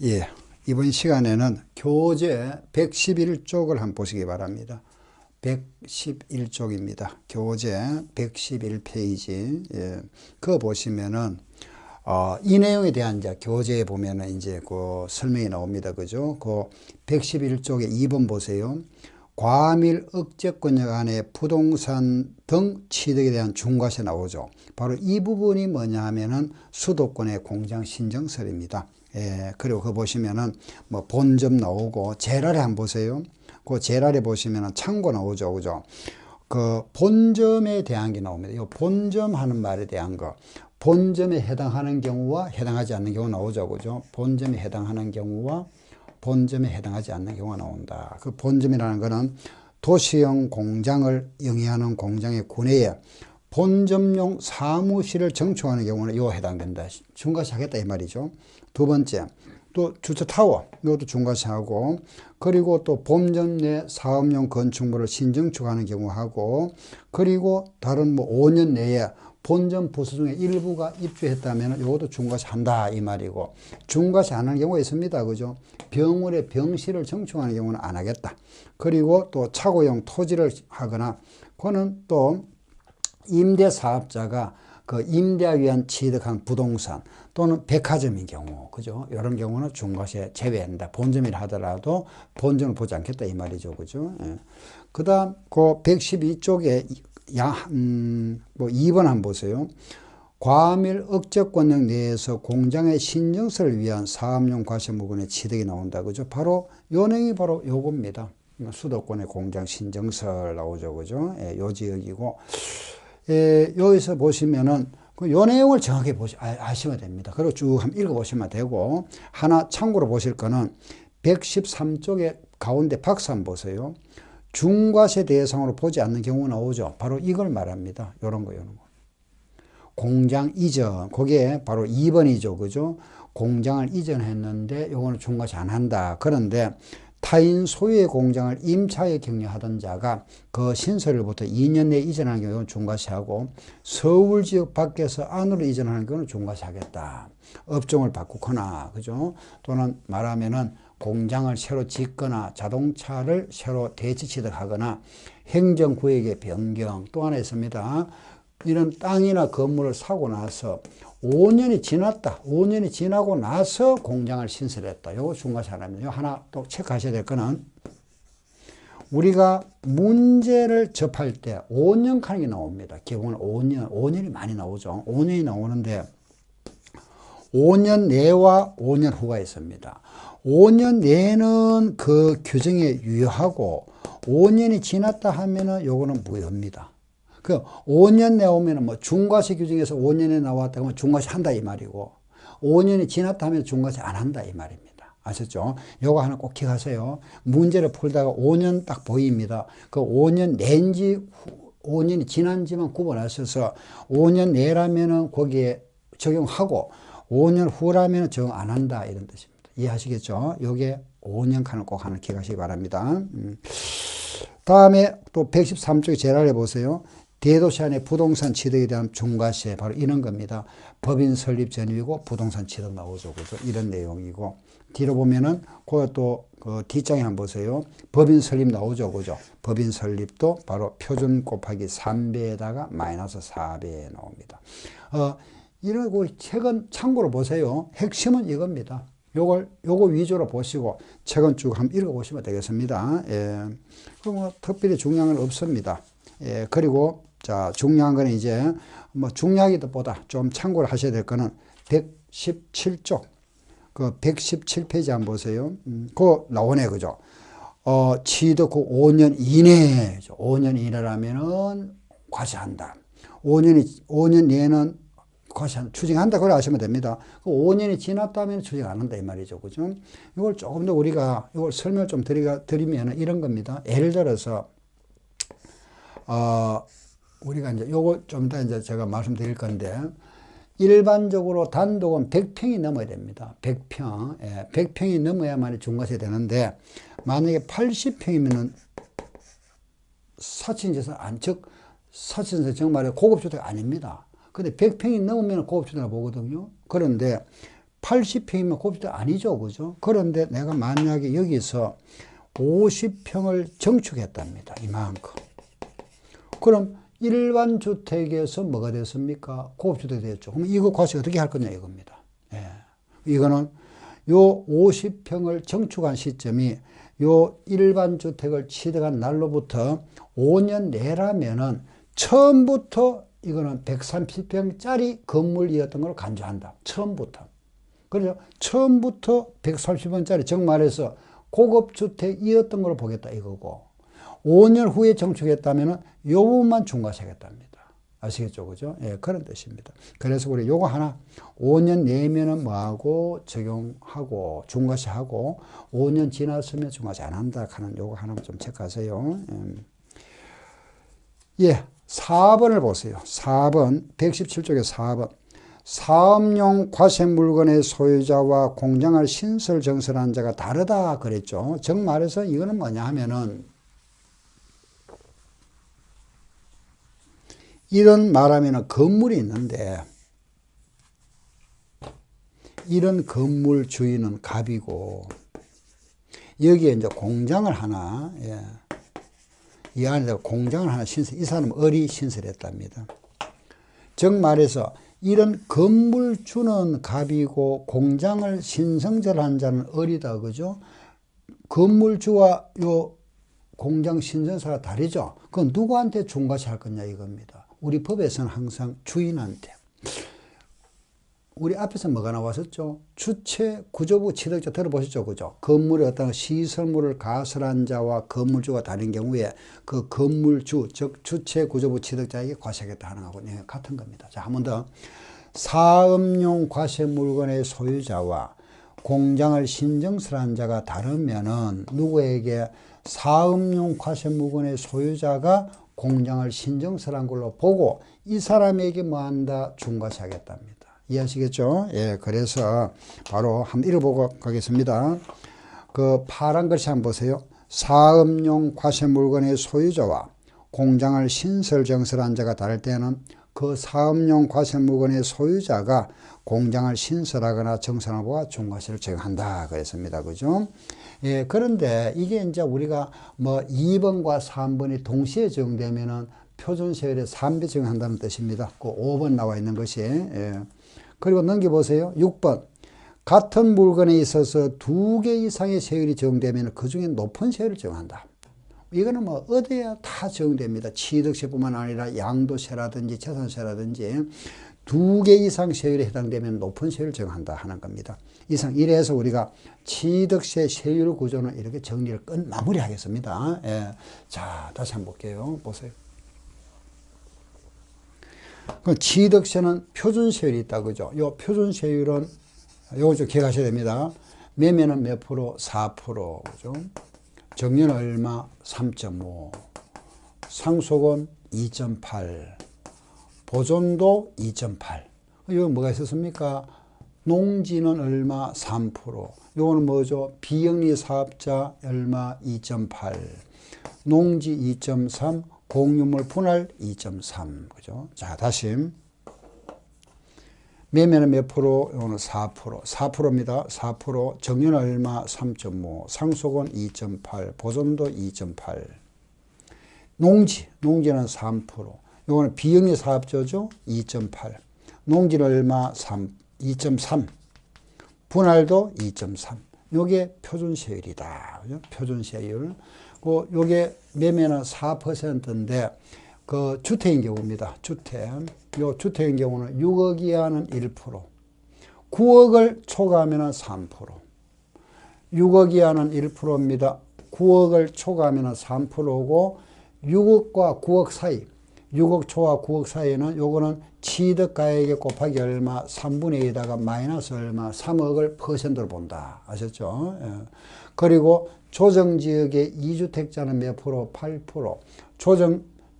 예, 이번 시간에는 교재 111쪽을 한번 보시기 바랍니다. 111쪽입니다. 교재 111페이지. 예, 그거 보시면은, 이 내용에 대한 이제 교재에 보면은 이제 그 설명이 나옵니다. 그죠? 그 111쪽에 2번 보세요. 과밀 억제권역 안에 부동산 등 취득에 대한 중과세 나오죠. 바로 이 부분이 뭐냐 하면은 수도권의 공장 신정설입니다. 예, 그리고 그 보시면은 뭐 본점 나오고 재랄에 한번 보세요. 그 재랄에 보시면은 창고 나오죠. 그죠? 그 본점에 대한 게 나옵니다. 이 본점 하는 말에 대한 거. 본점에 해당하는 경우와 해당하지 않는 경우 나오죠. 그죠? 본점에 해당하는 경우와 본점에 해당하지 않는 경우가 나온다. 그 본점이라는 것은 도시형 공장을 영위하는 공장의 구내에 본점용 사무실을 증축하는 경우는 이거 해당된다. 중과세 하겠다 이 말이죠. 두 번째, 또 주차타워 이것도 중과세하고, 그리고 또 본점 내 사업용 건축물을 신증축하는 경우하고, 그리고 다른 뭐 5년 내에 본점 부수 중에 일부가 입주했다면 이것도 중과세 한다 이 말이고, 중과세 안 하는 경우가 있습니다. 그죠? 병원의 병실을 증축하는 경우는 안 하겠다. 그리고 또 차고용 토지를 하거나, 그거는 또 임대사업자가 그 임대하기 위한 취득한 부동산 또는 백화점인 경우, 그죠? 이런 경우는 중과세 제외한다. 본점이라 하더라도 본점을 보지 않겠다 이 말이죠. 그죠? 예. 그 다음 그 112쪽에 뭐 2번 한번 보세요. 과밀 억제권역 내에서 공장의 신증설을 위한 사업용 과세무근의 취득이 나온다. 그죠? 바로 요 내용이 바로 요겁니다. 수도권의 공장 신증설 나오죠. 그죠? 예, 요 지역이고, 예, 여기서 보시면은 요 내용을 정확히 아시면 됩니다. 그리고 쭉 한번 읽어보시면 되고, 하나 참고로 보실 거는 113쪽에 가운데 박스 한번 보세요. 중과세 대상으로 보지 않는 경우가 나오죠. 바로 이걸 말합니다. 요런 거. 공장 이전, 그게 바로 2번이죠. 그죠? 공장을 이전했는데 요거는 중과세 안 한다. 그런데 타인 소유의 공장을 임차에 경영하던 자가 그 신설일부터 2년 내에 이전하는 경우는 중과세하고, 서울 지역 밖에서 안으로 이전하는 경우는 중과세 하겠다. 업종을 바꾸거나, 그죠? 또는 말하면은 공장을 새로 짓거나 자동차를 새로 대체 취득하거나 행정구역의 변경. 또 하나 있습니다. 이런 땅이나 건물을 사고 나서 5년이 지났다. 5년이 지나고 나서 공장을 신설했다. 요거 중과세 안 합니다. 요 하나 또 체크하셔야 될 거는, 우리가 문제를 접할 때 5년 칸이 나옵니다. 기본 5년이 많이 나오죠. 5년이 나오는데 5년 내와 5년 후가 있습니다. 5년 내는 그 규정에 유효하고 5년이 지났다 하면은 요거는 무효입니다. 그 5년 내 오면은 뭐 중과세 규정에서 5년에 나왔다 그러면 중과세 한다 이 말이고, 5년이 지났다 하면 중과세 안 한다 이 말입니다. 아셨죠? 요거 하나 꼭 기억하세요. 문제를 풀다가 5년 딱 보입니다. 그 5년 낸지 5년이 지난지만 구분하셔서 5년 내라면은 거기에 적용하고 5년 후라면 적용 안 한다 이런 뜻입니다. 이해하시겠죠? 요게 5년 칸을 꼭 하나 기억하시기 바랍니다. 다음에 또 113쪽에 재랄해 보세요. 대도시 안에 부동산 취득에 대한 중과세, 바로 이런 겁니다. 법인 설립 전입이고 부동산 취득 나오죠. 그죠? 이런 내용이고, 뒤로 보면은 그것도 그 뒷장에 한번 보세요. 법인 설립 나오죠. 그죠? 법인 설립도 바로 표준 곱하기 3배에다가 마이너스 4배 나옵니다. 이런 거 책은 참고로 보세요. 핵심은 이겁니다. 요거 위주로 보시고 책은 쭉 한번 읽어보시면 되겠습니다. 예. 뭐 특별히 중요한 건 없습니다. 예. 그리고 자, 중요한 거는 이제 뭐 중요하기보다 좀 참고를 하셔야 될 거는 117쪽 그 117페이지 한번 보세요. 그거 나오네. 그죠? 취득 후 5년 이내, 5년 이내라면은 과세한다. 5년 내에는 추징한다. 그걸 아시면 됩니다. 5년이 지났다면 추징 안 한다 이 말이죠. 그죠? 이걸 조금 더 우리가 이걸 설명을 좀 드리면 이런 겁니다. 예를 들어서 우리가 이제 요거 좀 이따 이제 제가 말씀드릴 건데, 일반적으로 단독은 100평이 넘어야 됩니다. 100평. 예, 100평이 넘어야만 중과세 되는데, 만약에 80평이면은 사칭재산 즉 사칭재산 정말 고급주택 아닙니다. 근데 100평이 넘으면 고급주택을 보거든요. 그런데 80평이면 곱주택 아니죠. 그죠? 그런데 내가 만약에 여기서 50평을 증축했답니다. 이만큼. 그럼 일반 주택에서 뭐가 됐습니까? 고급주택이 됐죠. 그럼 이거 과세 어떻게 할 거냐 이겁니다. 예. 이거는 요 50평을 증축한 시점이 요 일반 주택을 취득한 날로부터 5년 내라면은 처음부터 이거는 130평짜리 건물이었던 걸 간주한다. 처음부터. 그래서 처음부터 130평짜리 즉 말해서 고급주택이었던 걸 보겠다 이거고 5년 후에 증축했다면 요 부분만 중과세하겠답니다. 아시겠죠? 그죠? 예, 그런 뜻입니다. 그래서 우리 요거 하나 5년 내면은 뭐하고 적용하고 중과세하고 5년 지났으면 중과세 안 한다 하는 요거 하나만 좀 체크하세요. 예, 4번을 보세요. 4번 117쪽에 4번 사업용 과세 물건의 소유자와 공장을 신설 정설한 자가 다르다 그랬죠. 즉 말해서 이거는 뭐냐 하면은 이런 말하면은 건물이 있는데 이런 건물 주인은 갑이고 여기에 이제 공장을 하나 예, 이 안에다가 공장을 하나 신설 이 사람은 을이 신설했답니다. 즉 말해서 이런 건물주는 갑이고 공장을 신성절한 자는 을이다. 그죠? 건물주와 요 공장 신전사가 다르죠. 그건 누구한테 중과세 할 거냐 이겁니다. 우리 법에서는 항상 주인한테. 우리 앞에서 뭐가 나왔었죠? 주체, 구조부, 취득자 들어보셨죠? 그죠? 건물의 어떤 시설물을 가설한 자와 건물주가 다른 경우에 그 건물주, 즉 주체, 구조부, 취득자에게 과세하겠다 하는 거하고 같은 겁니다. 자, 한 번 더. 사업용 과세 물건의 소유자와 공장을 신정설한 자가 다르면은 누구에게 사업용 과세 물건의 소유자가 공장을 신정설한 걸로 보고 이 사람에게 뭐한다? 중과세하겠답니다. 이해하시겠죠? 예, 그래서 바로 한번 읽어보고 가겠습니다. 그 파란 글씨 한번 보세요. 사업용 과세 물건의 소유자와 공장을 신설 정설한 자가 다를 때는 그 사업용 과세 물건의 소유자가 공장을 신설하거나 정설하고 중과세를 적용한다 그랬습니다. 그죠? 예, 그런데 이게 이제 우리가 뭐 2번과 3번이 동시에 적용되면은 표준세율에 3배 적용한다는 뜻입니다. 그 5번 나와 있는 것이. 예. 그리고 넘겨보세요. 6번. 같은 물건에 있어서 2개 이상의 세율이 적용되면 그 중에 높은 세율을 적용한다. 이거는 뭐 어디에 다 적용됩니다. 취득세뿐만 아니라 양도세라든지 재산세라든지 2개 이상 세율에 해당되면 높은 세율을 적용한다 하는 겁니다. 이상 이래서 우리가 취득세 세율 구조는 이렇게 정리를 마무리하겠습니다. 예. 자, 다시 한번 볼게요. 보세요. 그 취득세는 표준세율이 있다. 그죠? 요 표준세율은 요거 좀 기억하셔야 됩니다. 매매는 몇 프로? 4%. 그죠? 정리는 얼마? 3.5. 상속은 2.8. 보존도 2.8. 이거 뭐가 있었습니까? 농지는 얼마? 3%. 요거는 뭐죠? 비영리 사업자 얼마? 2.8. 농지 2.3. 공유물 분할 2.3. 그죠? 자, 다시. 매매는 몇 프로? 이거는 4%. 4%입니다. 4%. 정리는 얼마? 3.5. 상속은 2.8. 보존도 2.8. 농지는 3%. 이거는 비영리 사업자죠? 2.8. 농지는 얼마? 2.3. 분할도 2.3. 요게 표준세율이다. 그죠? 표준세율. 요게 매매는 4%인데, 그 주택인 경우입니다. 요 주택인 경우는 6억 이하는 1%. 9억을 초과하면 3%. 6억 이하는 1%입니다. 9억을 초과하면 3%고, 6억과 9억 사이. 6억 초와 9억 사이에는 요거는 취득가액에 곱하기 얼마 3분의 2에다가 마이너스 얼마 3억을 퍼센트로 본다. 아셨죠? 예. 그리고 조정지역의 2주택자는 몇 프로? 8%.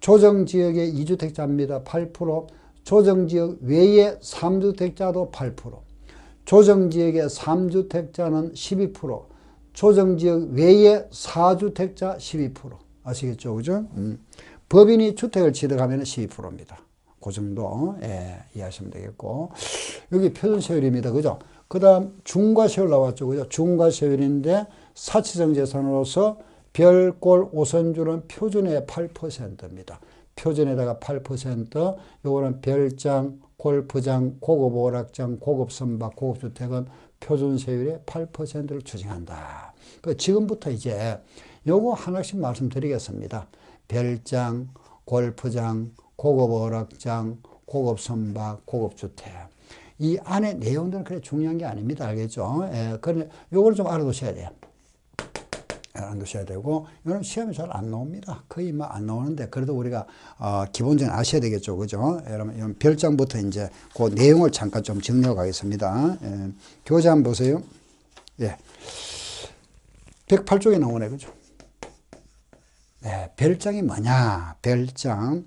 조정지역의 2주택자입니다. 8%. 조정지역 외에 3주택자도 8%. 조정지역의 3주택자는 12%. 조정지역 외에 4주택자 12%. 아시겠죠? 그죠? 법인이 주택을 취득하면 12%입니다. 그 정도, 예, 이해하시면 되겠고. 여기 표준세율입니다. 그죠? 그 다음 중과세율 나왔죠. 그죠? 중과세율인데 사치성 재산으로서 별골 오선주는 표준의 8%입니다. 표준에다가 8%, 요거는 별장, 골프장, 고급 오락장, 고급 선박, 고급 주택은 표준 세율의 8%를 추징한다. 지금부터 이제 요거 하나씩 말씀드리겠습니다. 별장, 골프장, 고급 오락장, 고급 선박, 고급 주택. 이 안에 내용들은 그렇게 중요한 게 아닙니다. 알겠죠? 예, 그런데 요걸 좀 알아두셔야 돼요. 알아두셔야 되고, 이거는 시험에 잘 안 나옵니다. 거의 뭐 안 나오는데, 그래도 우리가, 기본적으로 아셔야 되겠죠. 그죠? 여러분, 이런 별장부터 이제 그 내용을 잠깐 좀 정리하고 가겠습니다. 예, 교재 한번 보세요. 예. 108쪽에 나오네. 그죠? 네, 별장이 뭐냐? 별장.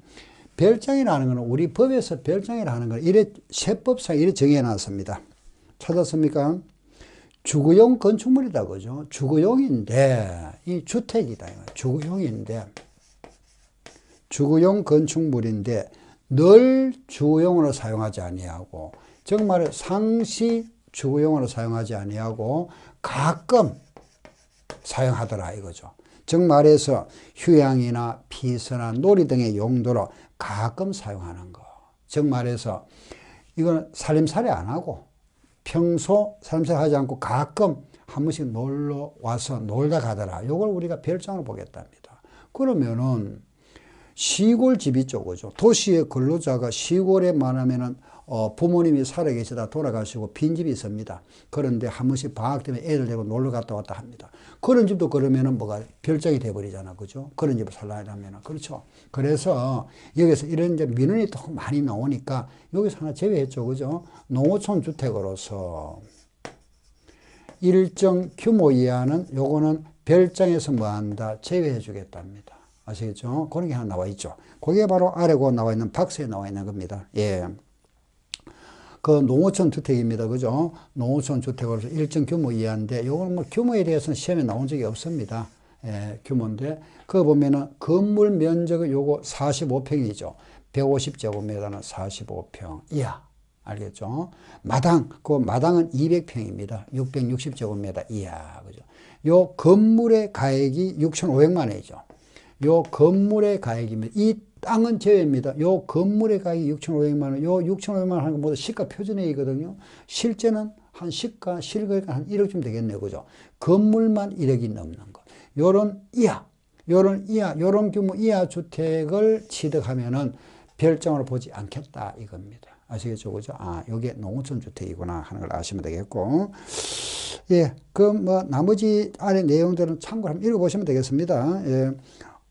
별장이라는 것은 우리 법에서 별장이라는 건 이래 세법상 이래 정해 놨습니다. 찾았습니까? 주거용 건축물이다. 그죠? 주거용인데, 이 주택이다. 주거용인데, 주거용 건축물인데, 늘 주거용으로 사용하지 아니하고, 즉 말해 상시 주거용으로 사용하지 아니하고, 가끔 사용하더라. 이거죠. 즉 말해서 휴양이나 피서나 놀이 등의 용도로 가끔 사용하는 거. 즉 말해서 이거는 살림살이 안 하고 평소 살림살이 하지 않고 가끔 한 번씩 놀러 와서 놀다 가더라. 이걸 우리가 별장으로 보겠답니다. 그러면은 시골 집이 쪼그죠. 도시의 근로자가 시골에 말하면은 부모님이 살아계시다 돌아가시고 빈집이 있습니다. 그런데 한 번씩 방학 때문에 애들 데리고 놀러 갔다 왔다 합니다. 그런 집도 그러면은 뭐가 별장이 돼버리잖아. 그죠? 그런 집을 살려면. 그렇죠? 그래서 여기서 이런 이제 민원이 또 많이 나오니까 여기서 하나 제외했죠. 그죠? 농어촌 주택으로서 일정 규모 이하는 요거는 별장에서 뭐 한다? 제외해 주겠답니다. 아시겠죠? 그런 게 하나 나와 있죠. 그게 바로 아래 고 나와 있는 박스에 나와 있는 겁니다. 예. 그 농어촌 주택입니다. 그죠? 농어촌 주택으로서 일정 규모 이하인데, 요거는 뭐 규모에 대해서는 시험에 나온 적이 없습니다. 예, 규모인데, 그거 보면은 건물 면적은 요거 45평이죠. 150제곱미터는 45평 이하. 알겠죠? 마당, 그 마당은 200평입니다. 660제곱미터 이하. 그죠? 요 건물의 가액이 6,500만 원이죠. 요 건물의 가액입니다. 이 땅은 제외입니다. 요 건물의 가격이 6,500만 원, 요 6,500만 원 하는 건 모두 시가 표준액이거든요. 실제는 한 시가, 실거래가 한 1억쯤 되겠네요. 그죠? 건물만 1억이 넘는 것. 요런 이하, 요런 규모 이하 주택을 취득하면은 별장으로 보지 않겠다 이겁니다. 아시겠죠? 그죠? 아, 요게 농어촌 주택이구나 하는 걸 아시면 되겠고. 예, 그 뭐 나머지 아래 내용들은 참고로 한번 읽어보시면 되겠습니다. 예.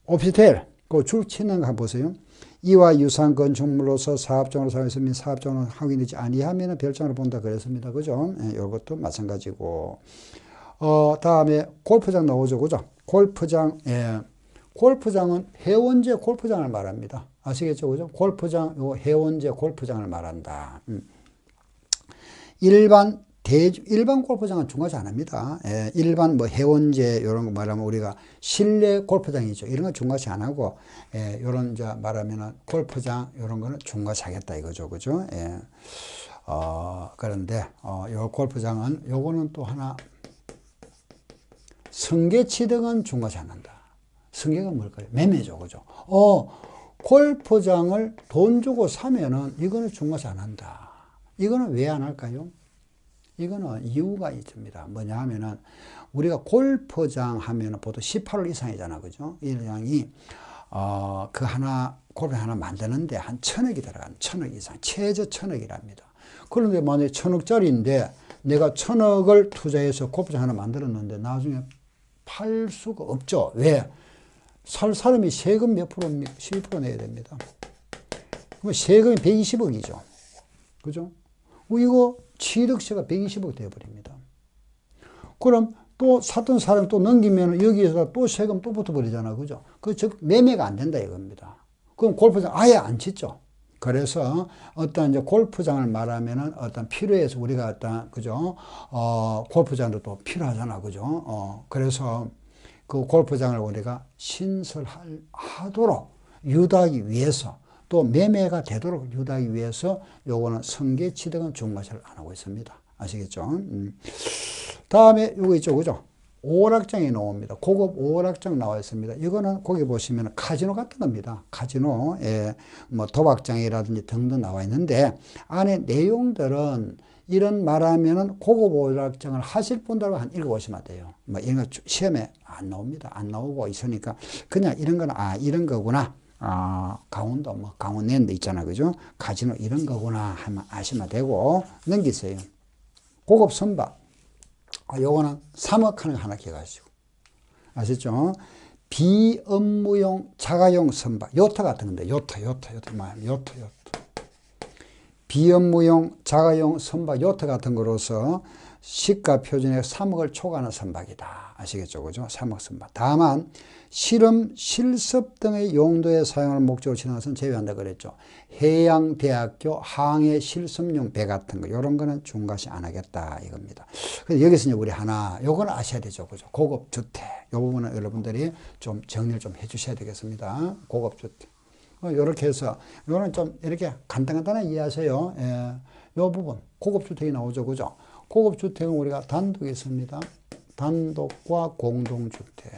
오피스텔, 그 줄 치는 거 한번 보세요. 이와 유사한 건축물로서 사업장으로 사용했으면 사업장으로 확인되지 아니하면 별장으로 본다 그랬습니다. 그죠? 예, 이것도 마찬가지고. 다음에 골프장 나오죠. 그죠? 골프장, 예. 골프장은 해원제 골프장을 말합니다. 아시겠죠? 그죠? 골프장, 요 해원제 골프장을 말한다. 일반 골프장은 중과시 안 합니다. 예, 일반 뭐 해원제 이런 거 말하면 우리가 실내 골프장이죠. 이런 건 중과시 안 하고, 예, 요런 이제 말하면은 골프장 이런 거는 중과시 하겠다 이거죠. 그죠? 예. 그런데, 요 골프장은 요거는 또 하나, 승계 취득은 중과시 안 한다. 승계가 뭘까요? 매매죠. 그죠? 골프장을 돈 주고 사면은 이거는 중과시 안 한다. 이거는 왜 안 할까요? 이거는 이유가 있습니다. 뭐냐 하면은 우리가 골프장 하면은 보통 18홀 이상이잖아. 그죠? 이 양이 그 하나 골프장 하나 만드는데 한 1,000억이 들어간 1,000억 이상, 최저 1,000억이랍니다. 그런데 만약에 1,000억짜리인데 내가 1,000억을 투자해서 골프장 하나 만들었는데 나중에 팔 수가 없죠. 왜? 살 사람이 세금 몇 프로, 12% 내야 됩니다. 그럼 세금이 120억이죠. 그죠? 이거 취득세가 120억 되어버립니다. 그럼 또 샀던 사람이 또 넘기면 여기에서 또 세금 또 붙어버리잖아. 그죠? 즉, 매매가 안 된다 이겁니다. 그럼 골프장 아예 안 짓죠. 그래서 어떤 이제 골프장을 말하면은 어떤 필요해서 우리가 어떤, 그죠? 골프장도 또 필요하잖아. 그죠? 그래서 그 골프장을 우리가 신설하도록 유도하기 위해서 또 매매가 되도록 유도하기 위해서 요거는 승계 취득은 중과세를 안 하고 있습니다. 아시겠죠? 다음에 요거 있죠, 그죠? 오락장이 나옵니다. 고급 오락장 나와 있습니다. 이거는 거기 보시면 카지노 같은 겁니다. 카지노, 예, 뭐 도박장이라든지 등등 나와 있는데 안에 내용들은 이런 말하면은 고급 오락장을 하실 분들은 한 읽어보시면 돼요. 뭐 이런 거 시험에 안 나옵니다. 안 나오고 있으니까 그냥 이런 거는 아 이런 거구나. 아 강원도 뭐 강원랜드 있잖아, 그죠? 카지노 이런 거구나 하면 아시면 되고 넘기세요. 고급 선박. 요거는 3억 하는 거 하나 기억하시고. 아시죠? 비업무용 자가용 선박. 요트 같은 건데, 요트. 비업무용 자가용 선박, 요트 같은 거로서 시가 표준액 3억을 초과하는 선박이다. 아시겠죠? 그죠? 3억 선박. 다만, 실험, 실습 등의 용도에 사용하는 목적으로 지정한 것은 제외한다 그랬죠. 해양대학교 항해 실습용 배 같은 거, 이런 거는 중과시 안 하겠다 이겁니다. 그래서 여기서 이제 우리 하나, 요거는 아셔야 되죠. 그죠? 고급주택. 요 부분은 여러분들이 좀 정리를 좀 해 주셔야 되겠습니다. 고급주택. 요렇게 해서, 요거는 좀 이렇게 간단하게 이해하세요. 예. 요 부분, 고급주택이 나오죠. 그죠? 고급주택은 우리가 단독이 있습니다. 단독과 공동주택.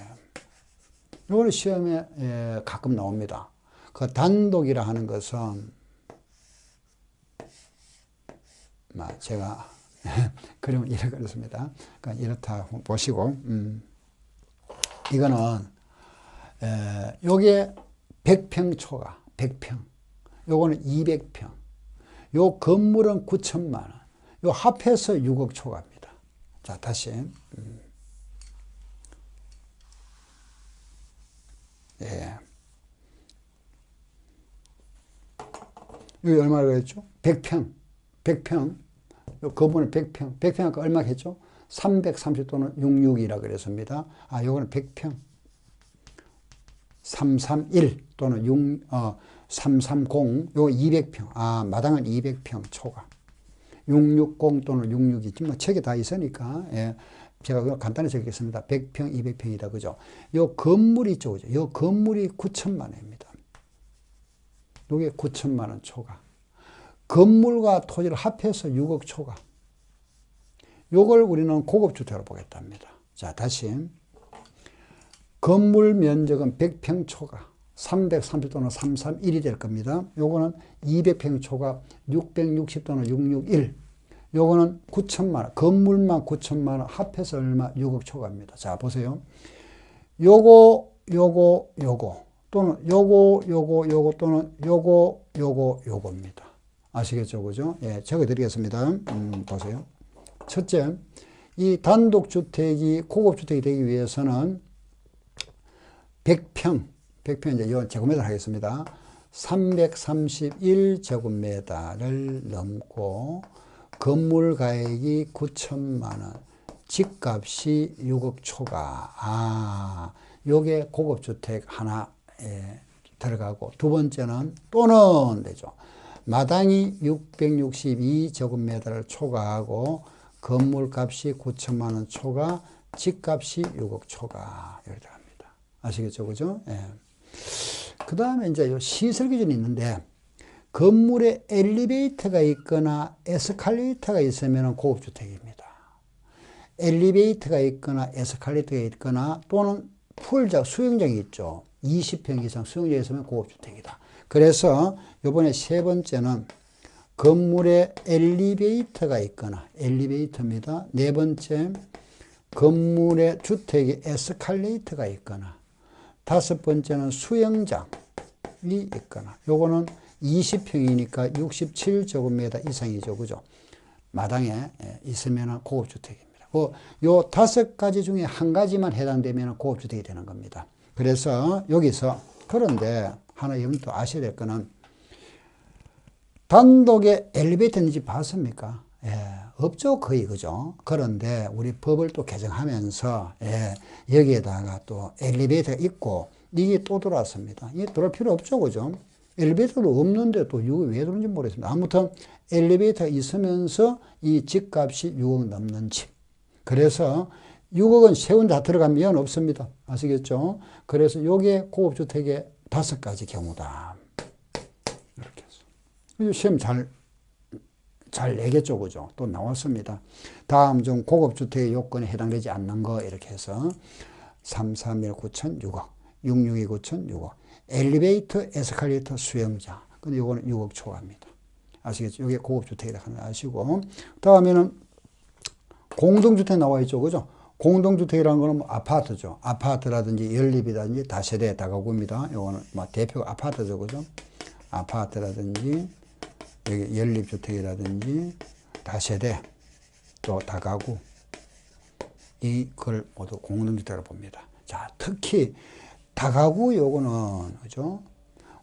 이거는 시험에 가끔 나옵니다. 그 단독이라 하는 것은 제가 그림을 이렇게 그렸습니다. 그러니까 이렇다 보시고 이거는 요게 100평 초과 100평, 요거는 200평, 요 건물은 9천만 원, 요 합해서 6억 초과입니다. 자 다시 예. 여기 얼마라고 했죠? 100평. 100평. 요 건물은 100평. 100평 아까 얼마 했죠? 330 또는 66이라 그랬습니다. 아, 요거는 100평. 331 또는 330. 요거 200평. 아, 마당은 200평 초과. 660 또는 662. 뭐 책에 다 있으니까. 예. 제가 간단히 적겠습니다. 100평, 200평이다. 그죠? 요 건물이 있죠. 그죠? 요 건물이 9천만 원입니다. 요게 9천만 원 초과. 건물과 토지를 합해서 6억 초과. 요걸 우리는 고급주택으로 보겠답니다. 자, 다시. 건물 면적은 100평 초과. 330 또는 331이 될 겁니다. 요거는 200평 초과 660 또는 661. 요거는 9천만 원, 건물만 9천만 원, 합해서 얼마? 6억 초과입니다. 자, 보세요. 요거, 또는 요거, 또는 요거입니다. 아시겠죠? 그죠? 예, 적어드리겠습니다. 보세요. 첫째, 이 단독주택이 고급주택이 되기 위해서는 100평 이제 요 제곱미터 하겠습니다. 331제곱미터를 넘고, 건물 가액이 9천만 원, 집값이 6억 초과. 아, 요게 고급주택 하나에 들어가고, 두 번째는 또는 되죠. 마당이 662제곱미터를 초과하고, 건물값이 9천만 원 초과, 집값이 6억 초과. 이렇게 들어갑니다. 아시겠죠? 그죠? 예. 그 다음에 이제 요 시설 기준이 있는데, 건물에 엘리베이터가 있거나 에스컬레이터가 있으면 고급주택입니다. 엘리베이터가 있거나 에스컬레이터가 있거나 또는 풀장, 수영장이 있죠. 20평 이상 수영장이 있으면 고급주택이다. 그래서 이번에 세 번째는 건물에 엘리베이터가 있거나 엘리베이터입니다. 네 번째, 건물에 주택에 에스컬레이터가 있거나, 다섯 번째는 수영장이 있거나, 요거는 20평이니까 67제곱미터 이상이죠. 그죠? 마당에 있으면 고급주택입니다. 요 다섯 가지 중에 한 가지만 해당되면 고급주택이 되는 겁니다. 그래서 여기서, 그런데 하나 여러분 또 아셔야 될 거는, 단독에 엘리베이터 있는지 봤습니까? 예, 없죠. 거의. 그죠? 그런데 우리 법을 또 개정하면서, 예, 여기에다가 또 엘리베이터가 있고, 이게 또 들어왔습니다. 이게 들어올 필요 없죠. 그죠? 엘리베이터도 없는데 또 6억 왜 들어오는지 모르겠습니다. 아무튼 엘리베이터가 있으면서 이 집값이 6억 넘는 집. 그래서 6억은 세 혼자 들어가면 없습니다. 아시겠죠? 그래서 이게 고급주택의 다섯 가지 경우다. 이렇게 해서. 시험 잘 잘 내겠죠. 그죠? 또 나왔습니다. 다음 중 고급주택의 요건에 해당되지 않는 거 이렇게 해서 331 9천 6억, 662 9천 6억, 엘리베이터, 에스컬레이터, 수영장. 근데 요거는 6억 초과입니다. 아시겠죠? 이게 고급주택이라 하는 거 아시고. 다음에는 공동주택 나와 있죠. 그죠? 공동주택이라는 거는 뭐 아파트죠. 아파트라든지 연립이라든지 다세대 다가구입니다. 요거는 뭐 대표가 아파트죠. 그죠? 아파트라든지 여기 연립주택이라든지 다세대 또 다가구 이걸 모두 공동주택으로 봅니다. 자, 특히 다가구 요거는 그죠?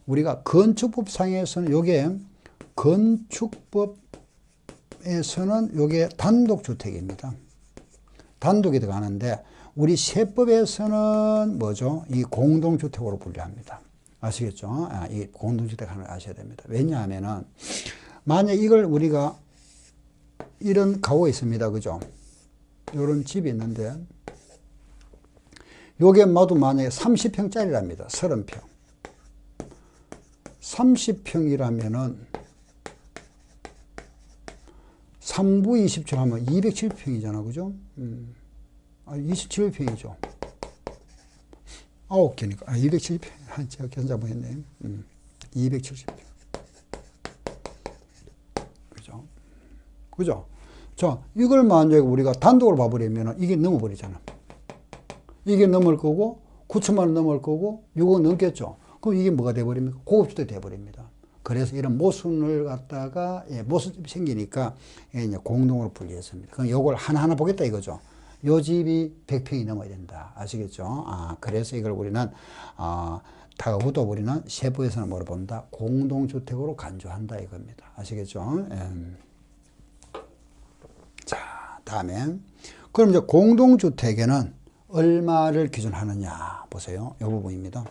우리가 건축법상에서는 요게 건축법에서는 요게 단독주택입니다. 단독이 들어가는데 우리 세법에서는 뭐죠? 이 공동주택으로 분류합니다. 아시겠죠? 이 공동주택 하는 걸 아셔야 됩니다. 왜냐하면은 만약 이걸 우리가 이런 가구가 있습니다. 그죠? 이런 집이 있는데 요게 모두 만약에 30평짜리랍니다. 30평. 30평이라면은 3부 20층 하면 207평이잖아. 그죠? 27평이죠. 9개니까. 270평. 제가 견자부 했네. 270평. 그죠? 그죠? 자, 이걸 만약에 우리가 단독으로 봐버리면 이게 넘어버리잖아. 이게 넘을 거고, 9천만 원 넘을 거고, 6억 넘겠죠? 그럼 이게 뭐가 돼버립니까? 고급주택 돼버립니다. 그래서 이런 모순을 갖다가, 모순집이 생기니까, 이제 공동으로 분리했습니다. 그럼 요걸 하나하나 보겠다 이거죠. 요 집이 100평이 넘어야 된다. 아시겠죠? 그래서 이걸 우리는, 다가구도 우리는 세부에서는 뭐로 본다? 공동주택으로 간주한다 이겁니다. 아시겠죠? 자, 다음에. 그럼 이제 공동주택에는 얼마를 기준하느냐. 보세요. 이 부분입니다.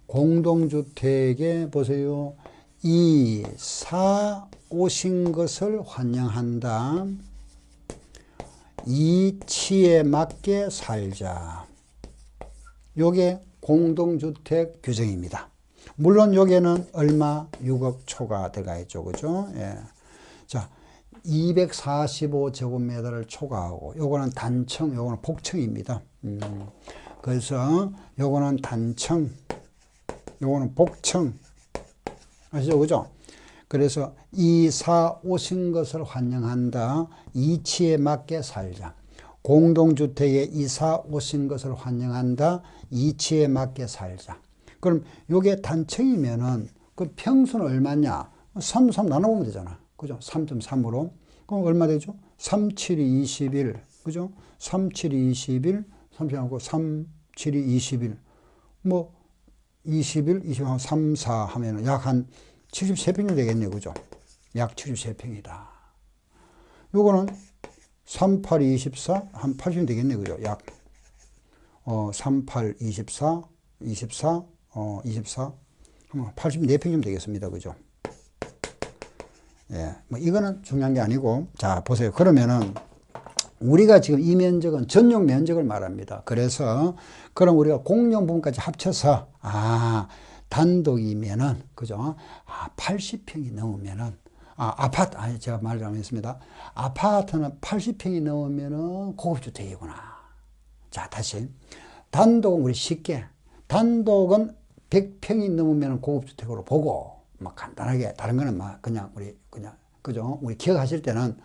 공동주택에 보세요. 이사 오신 것을 환영한다. 이치에 맞게 살자. 요게 공동주택 규정입니다. 물론 여기에는 얼마? 6억 초과 들어가 있죠. 그죠? 예. 자, 245제곱미터를 초과하고, 요거는 단층, 요거는 복층입니다. 그래서 요거는 단층, 요거는 복층. 아시죠? 그죠? 그래서 이사 오신 것을 환영한다. 이치에 맞게 살자. 공동주택에 이사 오신 것을 환영한다. 이치에 맞게 살자. 그럼 요게 단층이면은 그 평수는 얼마냐? 3, 3 나눠보면 되잖아. 그죠? 3.3으로. 그럼 얼마 되죠? 3, 7이 21. 그죠? 3, 7이 21. 3하고 3, 7이 21. 뭐 21, 20하고 3, 4 하면은 약 한 73평이 되겠네요. 그죠? 약 73평이다. 요거는 3, 8, 24, 한 80이 되겠네요. 그죠? 약, 3, 8, 24, 24, 24, 84평 되겠습니다. 그죠? 예, 뭐 이거는 중요한 게 아니고, 자, 보세요. 그러면은, 우리가 지금 이 면적은 전용 면적을 말합니다. 그래서, 그럼 우리가 공용 부분까지 합쳐서, 단독이면은, 그죠? 80평이 넘으면은, 아파트, 제가 말 잘못했습니다. 아파트는 80평이 넘으면은 고급주택이구나. 자, 다시. 단독은 우리 쉽게, 단독은 100평이 넘으면 고급주택으로 보고, 막 간단하게, 다른 거는 막 그냥 그죠? 우리 기억하실 때는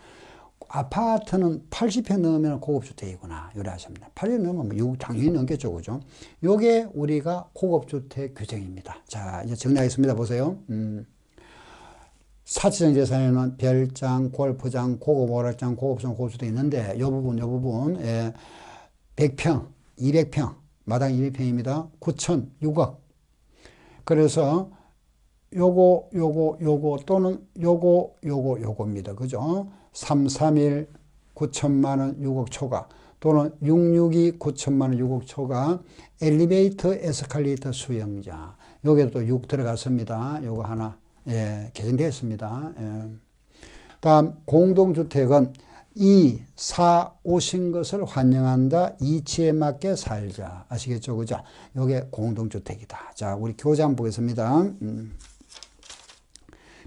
아파트는 80평 넘으면 고급주택이구나. 요래 하십니다. 80평 넘으면 6 당연히 넘겠죠. 그죠? 요게 우리가 고급주택 규정입니다. 자, 이제 정리하겠습니다. 보세요. 사치적 재산에는 별장, 골프장, 고급 오락장, 고급성, 고급주택 있는데, 요 부분, 100평, 200평, 마당 200평입니다. 9천, 6억. 그래서 요거 또는 요거입니다. 그죠? 331 9천만 원 6억 초과 또는 662 9천만 원 6억 초과 엘리베이터, 에스컬레이터, 수영장. 여기도 또 6 들어갔습니다. 요거 하나 개정되어 있습니다. 다음 공동주택은 이사 오신 것을 환영한다. 이치에 맞게 살자. 아시겠죠? 그죠? 요게 공동주택이다. 자, 우리 교재 한번 보겠습니다.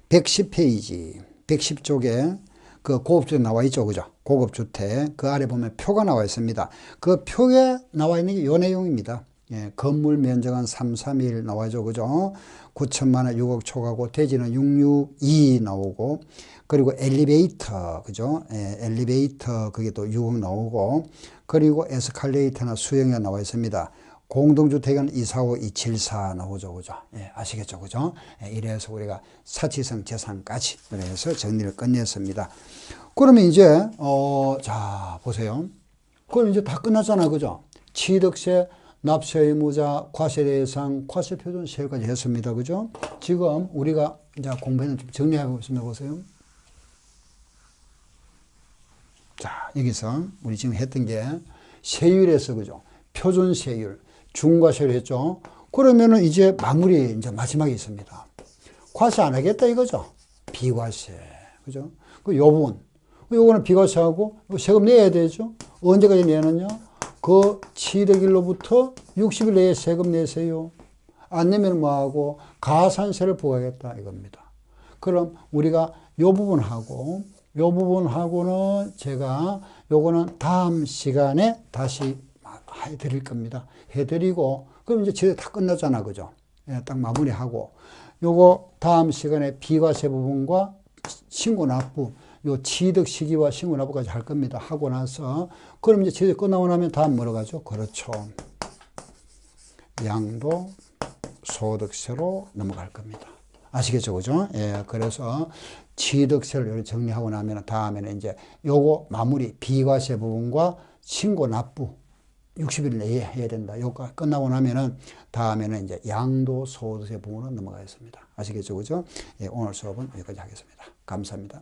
110페이지. 110쪽에 그 고급주택 나와 있죠. 그죠? 고급주택. 그 아래 보면 표가 나와 있습니다. 그 표에 나와 있는 게 요 내용입니다. 예, 건물 면적은 331 나와죠. 그죠? 9천만 원 6억 초과고, 대지는 662 나오고, 그리고 엘리베이터, 그죠? 예, 엘리베이터, 그게 또 6억 나오고, 그리고 에스컬레이터나 수영이 나와 있습니다. 공동주택은 245, 274 나오죠. 그죠? 예, 아시겠죠? 그죠? 예, 이래서 우리가 사치성 재산까지, 그래서 정리를 끝냈습니다. 그러면 이제, 자, 보세요. 그럼 이제 다 끝났잖아. 그죠? 취득세, 납세 의무자, 과세 대상, 과세 표준 세율까지 했습니다. 그죠? 지금 우리가 이제 공부는 좀 정리하고 있습니다. 보세요. 자, 여기서 우리 지금 했던 게 세율에서, 그죠? 표준 세율, 중과세율 했죠? 그러면은 이제 마무리, 이제 마지막에 있습니다. 과세 안 하겠다 이거죠? 비과세. 그죠? 요 부분. 요거는 비과세하고 세금 내야 되죠? 언제까지 내느냐? 그 취득일로부터 60일 내에 세금 내세요. 안 내면 뭐하고? 가산세를 부과하겠다 이겁니다. 그럼 우리가 요 부분하고는 제가 요거는 다음 시간에 다시 해드릴 겁니다. 해드리고, 그럼 이제 제대 다 끝났잖아. 그죠? 예, 딱 마무리하고, 요거 다음 시간에 비과세 부분과 신고 납부, 요 취득 시기와 신고 납부까지 할 겁니다. 하고 나서, 그럼 이제 제대 끝나고 나면 다음 뭐로 가죠? 그렇죠. 양도 소득세로 넘어갈 겁니다. 아시겠죠? 그죠? 예, 그래서 취득세를 정리하고 나면 다음에는 이제 요거 마무리 비과세 부분과 신고 납부 60일 내에 해야 된다. 요거 끝나고 나면은 다음에는 이제 양도소득세 부분으로 넘어가겠습니다. 아시겠죠? 그죠? 예, 오늘 수업은 여기까지 하겠습니다. 감사합니다.